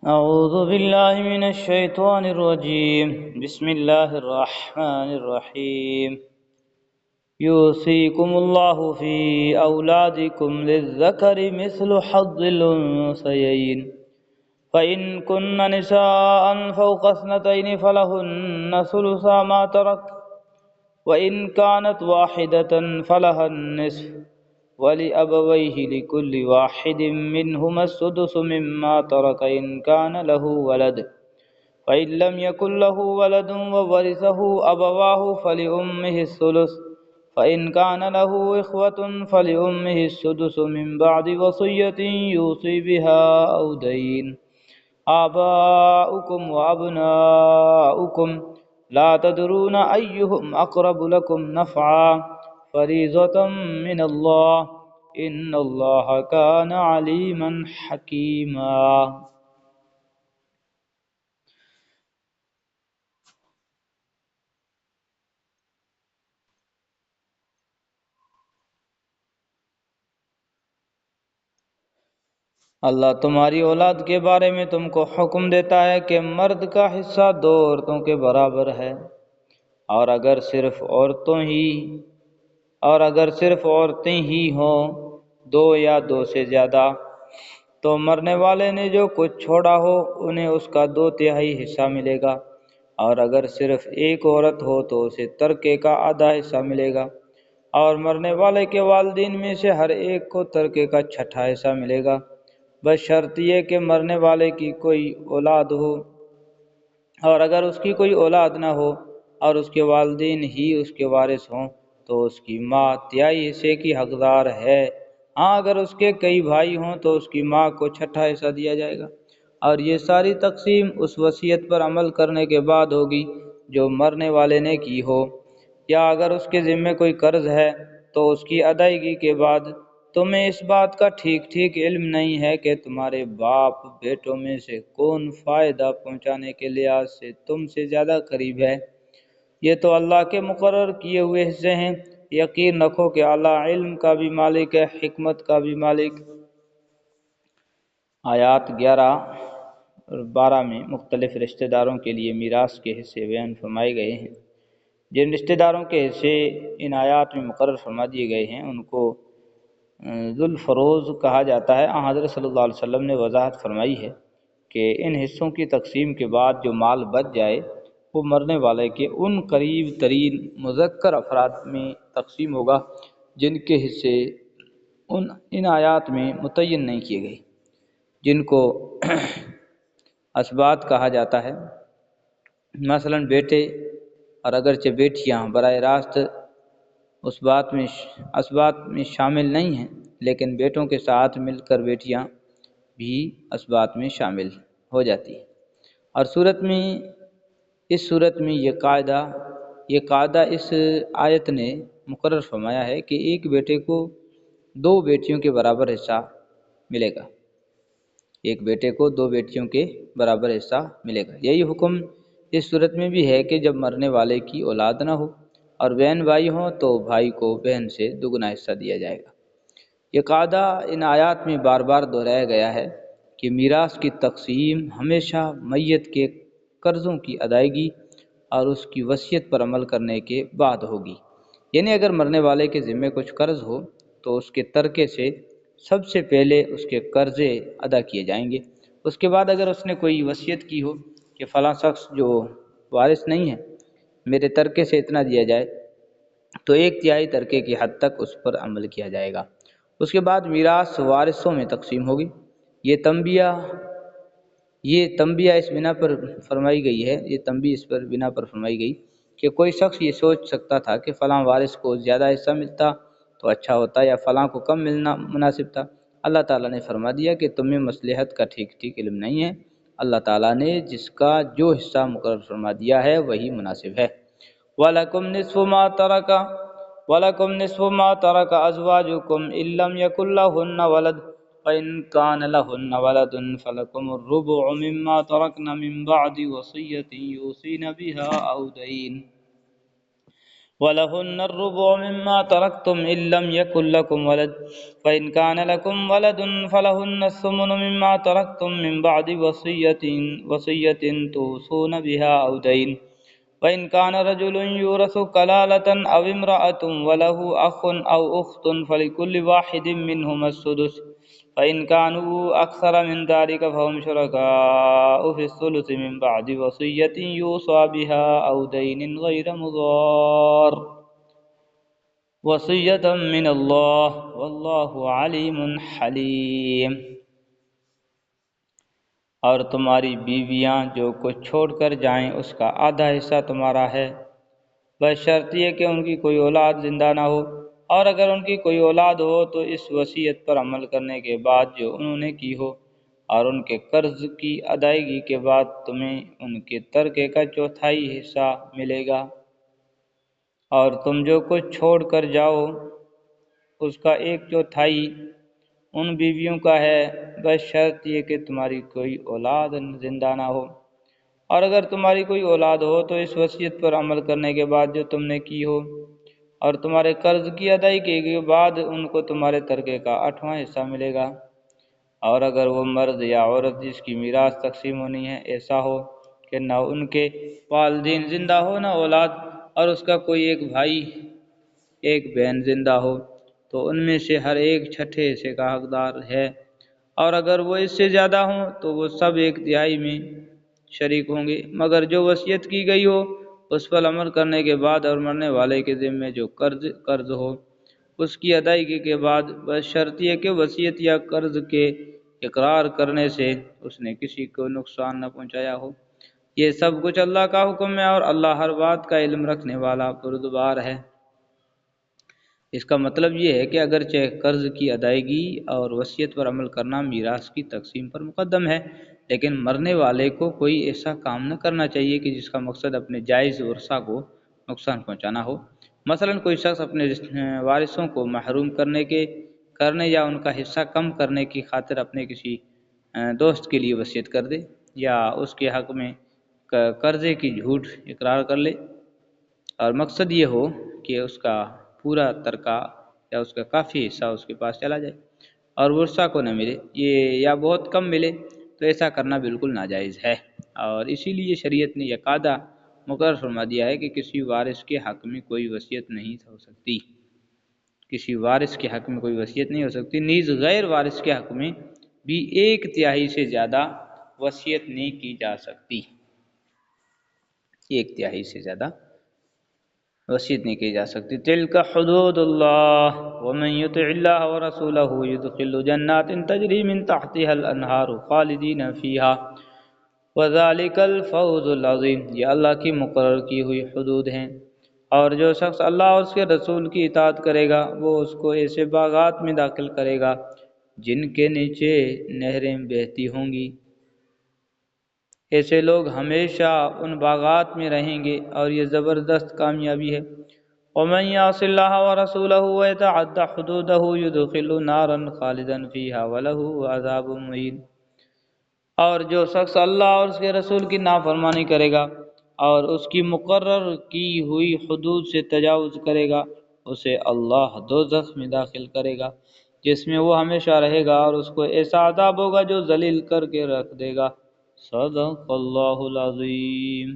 أعوذ بالله من الشيطان الرجيم بسم الله الرحمن الرحيم يوصيكم الله في أولادكم للذكر مثل حظ الأنثيين فإن كن نساء فوق اثنتين فلهن ثلثا ما ترك وإن كانت واحدة فلها النصف ولأبويه لكل واحد منهما السدس مما ترك إن كان له ولد فإن لم يكن له ولد وورثه أبواه فلأمه الثلث فإن كان له إخوة فلأمه السدس من بعد وصية يوصي بها أو دين آباؤكم وأبناؤكم لا تدرون أيهم أقرب لكم نفعا فريضة من الله إن الله كان عليما حكيما۔ اللہ تمہاری اولاد کے بارے میں تم کو حکم دیتا ہے کہ مرد کا حصہ دو عورتوں کے برابر ہے، اور اگر صرف عورتیں ہی ہوں، دو یا دو سے زیادہ، تو مرنے والے نے جو کچھ چھوڑا ہو انہیں اس کا 2/3 حصہ ملے گا، اور اگر صرف ایک عورت ہو تو اسے ترکے کا آدھا حصہ ملے گا، اور مرنے والے کے والدین میں سے ہر ایک کو ترکے کا 1/6 حصہ ملے گا، بشرط یہ کہ مرنے والے کی کوئی اولاد ہو، اور اگر اس کی کوئی اولاد نہ ہو اور اس کے والدین ہی اس کے وارث ہوں تو اس کی ماں 3/4 حصے کی حقدار ہے۔ ہاں اگر اس کے کئی بھائی ہوں تو اس کی ماں کو 1/6 حصہ دیا جائے گا، اور یہ ساری تقسیم اس وصیت پر عمل کرنے کے بعد ہوگی جو مرنے والے نے کی ہو، یا اگر اس کے ذمے کوئی قرض ہے تو اس کی ادائیگی کے بعد تمہیں اس بات کا ٹھیک علم نہیں ہے کہ تمہارے باپ بیٹوں میں سے کون فائدہ پہنچانے کے لحاظ سے تم سے زیادہ قریب ہے، یہ تو اللہ کے مقرر کیے ہوئے حصے ہیں۔ یقین رکھو کہ اللہ علم کا بھی مالک ہے، حکمت کا بھی مالک۔ آیات 11 اور 12 میں مختلف رشتہ داروں کے لیے میراث کے حصے بیان فرمائے گئے ہیں۔ جن رشتہ داروں کے حصے ان آیات میں مقرر فرما دیے گئے ہیں ان کو ذو الفروض کہا جاتا ہے۔ حضرت صلی اللہ علیہ وسلم نے وضاحت فرمائی ہے کہ ان حصوں کی تقسیم کے بعد جو مال بچ جائے وہ مرنے والے کے ان قریب ترین مذکر افراد میں تقسیم ہوگا جن کے حصے ان آیات میں متعین نہیں کیے گئے، جن کو اسباط کہا جاتا ہے، مثلا بیٹے، اور اگرچہ بیٹیاں براہ راست اسباط میں شامل نہیں ہیں، لیکن بیٹوں کے ساتھ مل کر بیٹیاں بھی اسباط میں شامل ہو جاتی ہیں۔ اور اس صورت میں یہ قاعدہ اس آیت نے مقرر فرمایا ہے کہ ایک بیٹے کو 2 بیٹیوں کے برابر حصہ ملے گا، ایک بیٹے کو 2 بیٹیوں کے برابر حصہ ملے گا۔ یہی حکم اس صورت میں بھی ہے کہ جب مرنے والے کی اولاد نہ ہو اور بہن بھائی ہوں تو بھائی کو بہن سے 2 حصہ دیا جائے گا۔ یہ قاعدہ ان آیات میں بار بار دہرایا گیا ہے کہ میراث کی تقسیم ہمیشہ میت کے قرضوں کی ادائیگی اور اس کی وصیت پر عمل کرنے کے بعد ہوگی، یعنی اگر مرنے والے کے ذمے کچھ قرض ہو تو اس کے ترکے سے سب سے پہلے اس کے قرضے ادا کیے جائیں گے، اس کے بعد اگر اس نے کوئی وصیت کی ہو کہ فلاں شخص جو وارث نہیں ہے میرے ترکے سے اتنا دیا جائے تو 1/3 ترکے کی حد تک اس پر عمل کیا جائے گا۔ اس کے بعد میراث وارثوں میں تقسیم ہوگی۔ یہ تنبیہ اس بنا پر فرمائی گئی ہے، بنا پر فرمائی گئی کہ کوئی شخص یہ سوچ سکتا تھا کہ فلاں وارث کو زیادہ حصہ ملتا تو اچھا ہوتا یا فلاں کو کم ملنا مناسب تھا۔ اللہ تعالیٰ نے فرما دیا کہ تمہیں مصلحت کا ٹھیک علم نہیں ہے، اللہ تعالیٰ نے جس کا جو حصہ مقرر فرما دیا ہے وہی مناسب ہے۔ وَلَكُمْ نِصْفُ مَا تَرَكَ أَزْوَاجُكُمْ إِن لَّمْ يَكُن لَّهُنَّ وَلَدٌ فَإِن كَانَ لَهُنَّ وَلَدٌ فَلَكُمُ الرُّبُعُ مِمَّا تَرَكْنَ مِن بَعْدِ وَصِيَّةٍ يُوصِينَ بِهَا أَوْ دَيْنٍ وَلَهُنَّ الرُّبُعُ مِمَّا تَرَكْتُمْ إِن لَّمْ يَكُن لَّكُمْ وَلَدٌ فَإِن كَانَ لَكُمْ وَلَدٌ فَلَهُنَّ الثُّمُنُ مِمَّا تَرَكْتُم مِّن بَعْدِ وَصِيَّةٍ تُوصُونَ بِهَا أَوْ دَيْنٍ وَإِن كَانَ رَجُلٌ يُورَثُ كَلَالَةً أَوِ امْرَأَةٌ وَلَهُ أَخٌ أَوْ أُخْتٌ فَلِكُلِّ وَاحِدٍ مِّنْهُمَا السُّدُسُ فَإِن كَانُوا أَكْثَرَ مِن ذَلِكَ فَهُمْ شُرَكَاءُ فِي الثُّلُثِ مِن بَعْدِ وَصِيَّةٍ يُوصَىٰ بِهَا أَوْ دَيْنٍ غَيْرَ مُضَارٍّ وصیۃ من اللہ واللہ علیم حلیم۔ اور تمہاری بیویاں جو کچھ چھوڑ کر جائیں اس کا آدھا حصہ تمہارا ہے، بشرط یہ کہ ان کی کوئی اولاد زندہ نہ ہو، اور اگر ان کی کوئی اولاد ہو تو اس وصیت پر عمل کرنے کے بعد جو انہوں نے کی ہو، اور ان کے قرض کی ادائیگی کے بعد تمہیں ان کے ترکے کا چوتھائی حصہ ملے گا۔ اور تم جو کچھ چھوڑ کر جاؤ اس کا ایک چوتھائی ان بیویوں کا ہے، بشرط یہ کہ تمہاری کوئی اولاد زندہ نہ ہو، اور اگر تمہاری کوئی اولاد ہو تو اس وصیت پر عمل کرنے کے بعد جو تم نے کی ہو، اور تمہارے قرض کی ادائیگی کے بعد ان کو تمہارے ترکے کا 8واں حصہ ملے گا۔ اور اگر وہ مرد یا عورت جس کی میراث تقسیم ہونی ہے ایسا ہو کہ نہ ان کے والدین زندہ ہو نہ اولاد، اور اس کا کوئی ایک بھائی ایک بہن زندہ ہو، تو ان میں سے ہر ایک چھٹے حصے کا حقدار ہے، اور اگر وہ اس سے زیادہ ہوں تو وہ سب ایک تہائی میں شریک ہوں گے، مگر جو وصیت کی گئی ہو اس پر عمل کرنے کے بعد اور مرنے والے کے ذمے جو قرض ہو اس کی ادائیگی کے بعد، بشرط یہ کہ وصیت یا قرض کے اقرار کرنے سے اس نے کسی کو نقصان نہ پہنچایا ہو۔ یہ سب کچھ اللہ کا حکم ہے، اور اللہ ہر بات کا علم رکھنے والا بردبار ہے۔ اس کا مطلب یہ ہے کہ اگرچہ قرض کی ادائیگی اور وصیت پر عمل کرنا میراث کی تقسیم پر مقدم ہے، لیکن مرنے والے کو کوئی ایسا کام نہ کرنا چاہیے کہ جس کا مقصد اپنے جائز ورثہ کو نقصان پہنچانا ہو۔ مثلا کوئی شخص اپنے وارثوں کو محروم کرنے یا ان کا حصہ کم کرنے کی خاطر اپنے کسی دوست کے لیے وصیت کر دے، یا اس کے حق میں قرضے کی جھوٹ اقرار کر لے، اور مقصد یہ ہو کہ اس کا پورا ترکہ یا اس کا کافی حصہ اس کے پاس چلا جائے اور ورثہ کو نہ ملے، یہ یا بہت کم ملے، تو ایسا کرنا بالکل ناجائز ہے۔ اور اسی لیے شریعت نے یہ قاعدہ مقرر فرما دیا ہے کہ کسی وارث کے حق میں کوئی وصیت نہیں ہو سکتی، کسی وارث کے حق میں کوئی وصیت نہیں ہو سکتی، نیز غیر وارث کے حق میں بھی 1/3 سے زیادہ وصیت نہیں کی جا سکتی، 1/3 سے زیادہ وصیت نہیں کی جا سکتی۔ تلک حدود اللہ ومن یطع اللہ ورسولہ یدخلہ جنات تجری من تحتها الانہار خالدین فیہا وذالک الفوز العظیم۔ یہ اللہ کی مقرر کی ہوئی حدود ہیں، اور جو شخص اللہ اور اس کے رسول کی اطاعت کرے گا وہ اس کو ایسے باغات میں داخل کرے گا جن کے نیچے نہریں بہتی ہوں گی، ایسے لوگ ہمیشہ ان باغات میں رہیں گے، اور یہ زبردست کامیابی ہے۔ ومن یعص اللہ ورسولہ ویتعد حدودہ یدخلہ نارا خالدا فیہا ولہ عذاب مہین۔ اور جو شخص اللہ اور اس کے رسول کی نافرمانی کرے گا اور اس کی مقرر کی ہوئی حدود سے تجاوز کرے گا، اسے اللہ دوزخ میں داخل کرے گا جس میں وہ ہمیشہ رہے گا، اور اس کو ایسا عذاب ہوگا جو ذلیل کر کے رکھ دے گا۔ صدق اللہ العظیم۔